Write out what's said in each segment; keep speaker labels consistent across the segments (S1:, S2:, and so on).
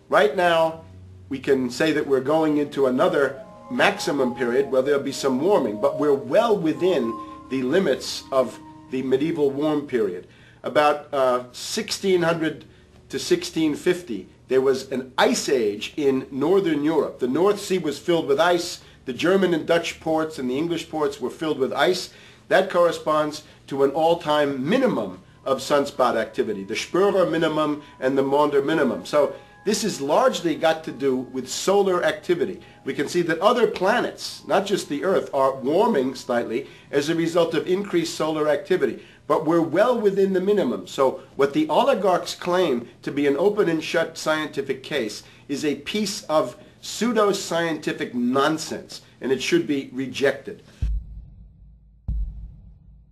S1: Right now, we can say that we're going into another maximum period where there'll be some warming, but we're well within the limits of the medieval warm period. About 1600 to 1650, there was an ice age in northern Europe. The North Sea was filled with ice. The German and Dutch ports and the English ports were filled with ice. That corresponds to an all-time minimum of sunspot activity, the Spörer minimum and the Maunder minimum. So this has largely got to do with solar activity. We can see that other planets, not just the Earth, are warming slightly as a result of increased solar activity. But we're well within the minimum. So what the oligarchs claim to be an open and shut scientific case is a piece of pseudo-scientific nonsense, and it should be rejected.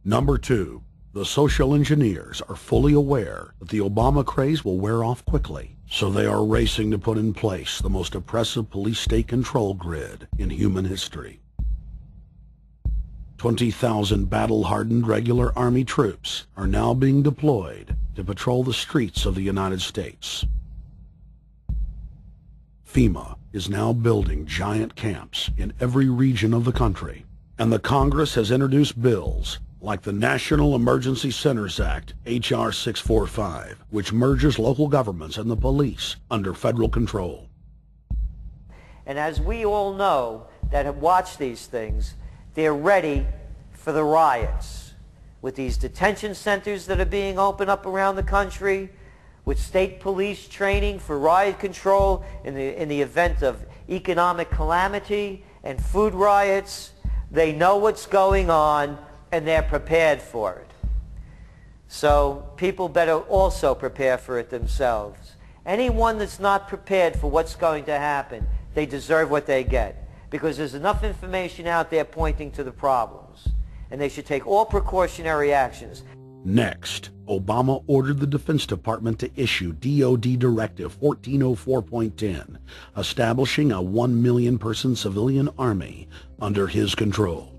S2: Number 2. The social engineers are fully aware that the Obama craze will wear off quickly, so they are racing to put in place the most oppressive police state control grid in human history. 20,000 battle-hardened regular Army troops are now being deployed to patrol the streets of the United States. FEMA is now building giant camps in every region of the country, and the Congress has introduced bills like the National Emergency Centers Act, H.R. 645, which merges local governments and the police under federal control.
S3: And as we all know that have watched these things, they're ready for the riots. With these detention centers that are being opened up around the country, with state police training for riot control in the event of economic calamity and food riots, they know what's going on and they're prepared for it. So people better also prepare for it themselves. Anyone that's not prepared for what's going to happen, they deserve what they get, because there's enough information out there pointing to the problems, and they should take all precautionary actions.
S2: Next, Obama ordered the Defense Department to issue DoD Directive 1404.10, establishing a 1 million-person civilian army under his control.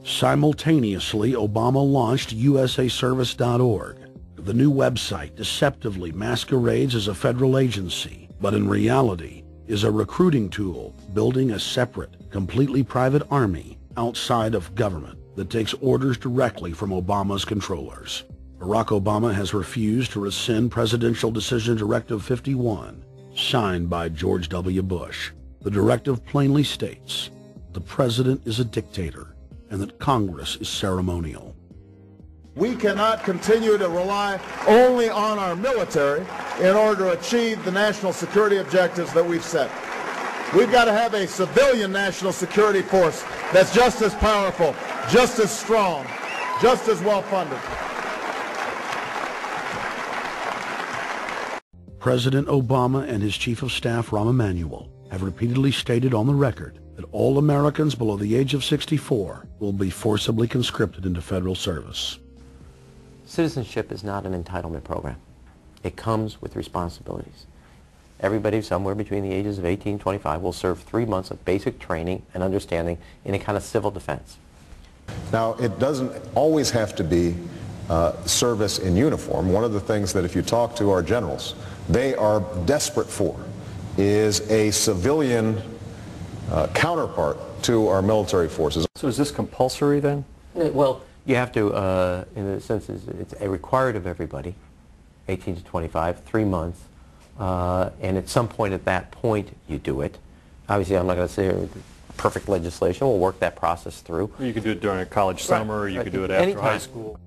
S2: Simultaneously, Obama launched usaservice.org. The new website deceptively masquerades as a federal agency, but in reality is a recruiting tool building a separate, completely private army outside of government that takes orders directly from Obama's controllers. Barack Obama has refused to rescind Presidential Decision Directive 51, signed by George W. Bush. The directive plainly states the president is a dictator and that Congress is ceremonial.
S4: We cannot continue to rely only on our military in order to achieve the national security objectives that we've set. We've got to have a civilian national security force that's just as powerful, just as strong, just as well funded.
S2: President Obama and his Chief of Staff, Rahm Emanuel, have repeatedly stated on the record that all Americans below the age of 64 will be forcibly conscripted into federal service.
S5: Citizenship is not an entitlement program. It comes with responsibilities. Everybody somewhere between the ages of 18 and 25 will serve 3 months of basic training and understanding in a kind of civil defense.
S6: Now, it doesn't always have to be service in uniform. One of the things that if you talk to our generals, they are desperate for is a civilian counterpart to our military forces.
S7: So is this compulsory then?
S5: Well, you have to, in a sense, it's a required of everybody, 18 to 25, 3 months, and at some point at that point you do it. Obviously, I'm not going to say perfect legislation. We'll work that process through.
S7: You could do it during a college summer, or you could do it after high school.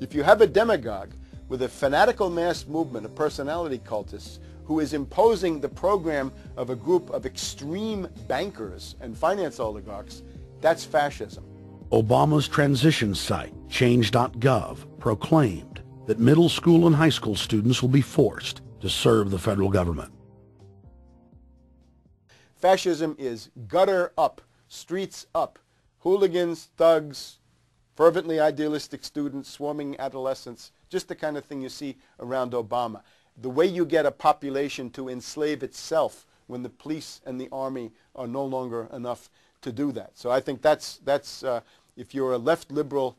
S1: If you have a demagogue with a fanatical mass movement of personality cultists who is imposing the program of a group of extreme bankers and finance oligarchs, that's fascism.
S2: Obama's transition site, change.gov, proclaimed that middle school and high school students will be forced to serve the federal government.
S1: Fascism is gutter up, streets up, hooligans, thugs, fervently idealistic students, swarming adolescents, just the kind of thing you see around Obama. The way you get a population to enslave itself when the police and the army are no longer enough to do that. So I think that's if you're a left liberal,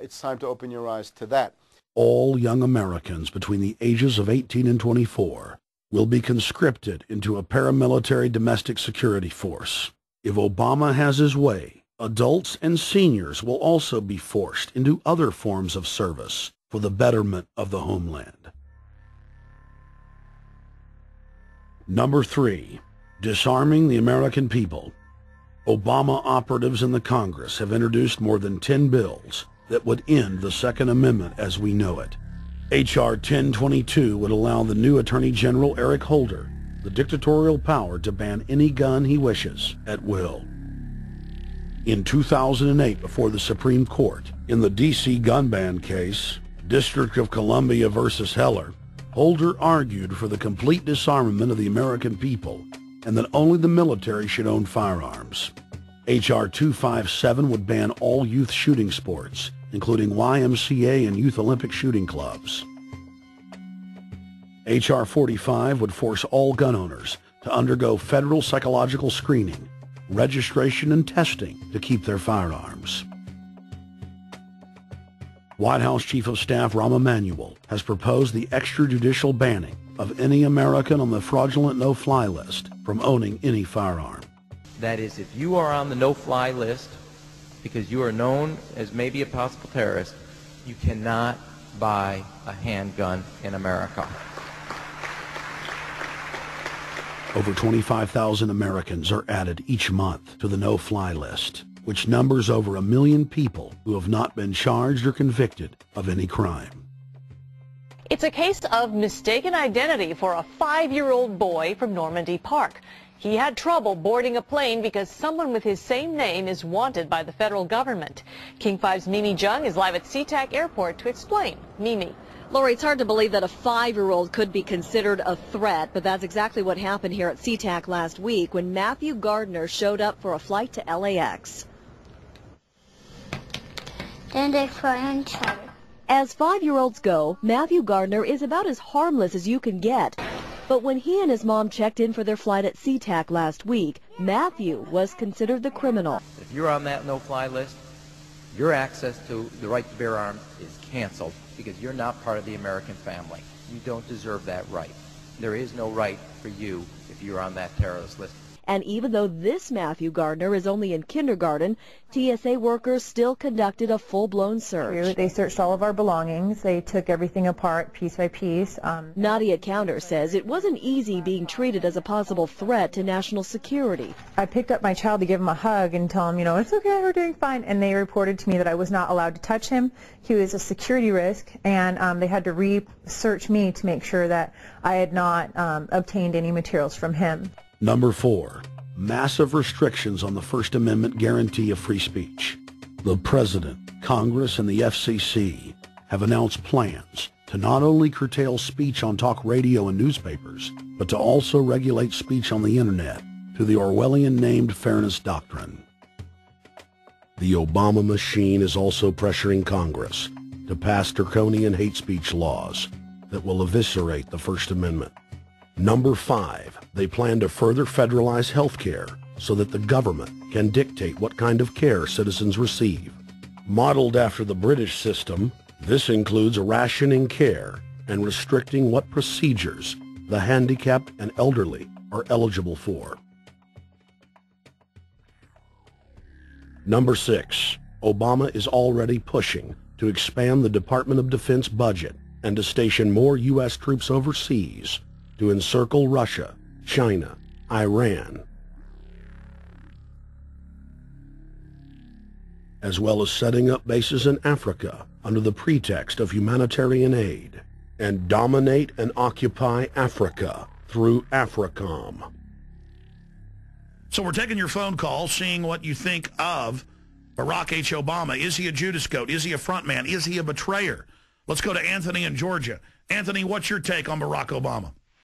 S1: it's time to open your eyes to that.
S2: All young Americans between the ages of 18 and 24 will be conscripted into a paramilitary domestic security force. If Obama has his way, adults and seniors will also be forced into other forms of service for the betterment of the homeland. Number 3, disarming the American people. Obama operatives in the Congress have introduced more than 10 bills that would end the Second Amendment as we know it. H.R. 1022 would allow the new Attorney General Eric Holder the dictatorial power to ban any gun he wishes at will. In 2008, before the Supreme Court, in the D.C. gun ban case, District of Columbia versus Heller, Holder argued for the complete disarmament of the American people and that only the military should own firearms. H.R. 257 would ban all youth shooting sports, including YMCA and Youth Olympic shooting clubs. H.R. 45 would force all gun owners to undergo federal psychological screening, registration, and testing to keep their firearms. White House Chief of Staff Rahm Emanuel has proposed the extrajudicial banning of any American on the fraudulent no-fly list from owning any firearm.
S8: That is, if you are on the no-fly list because you are known as maybe a possible terrorist, you cannot buy a handgun in America.
S2: Over 25,000 Americans are added each month to the no-fly list, which numbers over 1 million people who have not been charged or convicted of any crime.
S9: It's a case of mistaken identity for a 5-year-old boy from Normandy Park. He had trouble boarding a plane because someone with his same name is wanted by the federal government. King 5's Mimi Jung is live at SeaTac Airport to explain. Mimi.
S10: Lori, it's hard to believe that a 5-year-old could be considered a threat, but that's exactly what happened here at SeaTac last week when Matthew Gardner showed up for a flight to LAX. As 5-year-olds go, Matthew Gardner is about as harmless as you can get. But when he and his mom checked in for their flight at SeaTac last week, Matthew was considered the criminal.
S8: If you're on that no-fly list, your access to the right to bear arms is canceled because you're not part of the American family. You don't deserve that right. There is no right for you if you're on that terrorist list.
S10: And even though this Matthew Gardner is only in kindergarten, TSA workers still conducted a full-blown search.
S11: They searched all of our belongings. They took everything apart piece by piece.
S10: Nadia Counter says it wasn't easy being treated as a possible threat to national security.
S11: I picked up my child to give him a hug and tell him, it's okay, we're doing fine. And they reported to me that I was not allowed to touch him. He was a security risk, and they had to re-search me to make sure that I had not obtained any materials from him.
S2: Number 4, massive restrictions on the First Amendment guarantee of free speech. The President, Congress, and the FCC have announced plans to not only curtail speech on talk radio and newspapers, but to also regulate speech on the Internet through the Orwellian-named Fairness Doctrine. The Obama machine is also pressuring Congress to pass draconian hate speech laws that will eviscerate the First Amendment. Number 5, they plan to further federalize health care so that the government can dictate what kind of care citizens receive. Modeled after the British system, this includes rationing care and restricting what procedures the handicapped and elderly are eligible for. Number 6, Obama is already pushing to expand the Department of Defense budget and to station more U.S. troops overseas to encircle Russia, China, Iran, as well as setting up bases in Africa under the pretext of humanitarian aid, and dominate and occupy Africa through AFRICOM.
S12: So we're taking your phone call, seeing what you think of Barack H. Obama. Is he a Judas goat? Is he a front man? Is he a betrayer? Let's go to Anthony in Georgia. Anthony, what's your take on Barack Obama?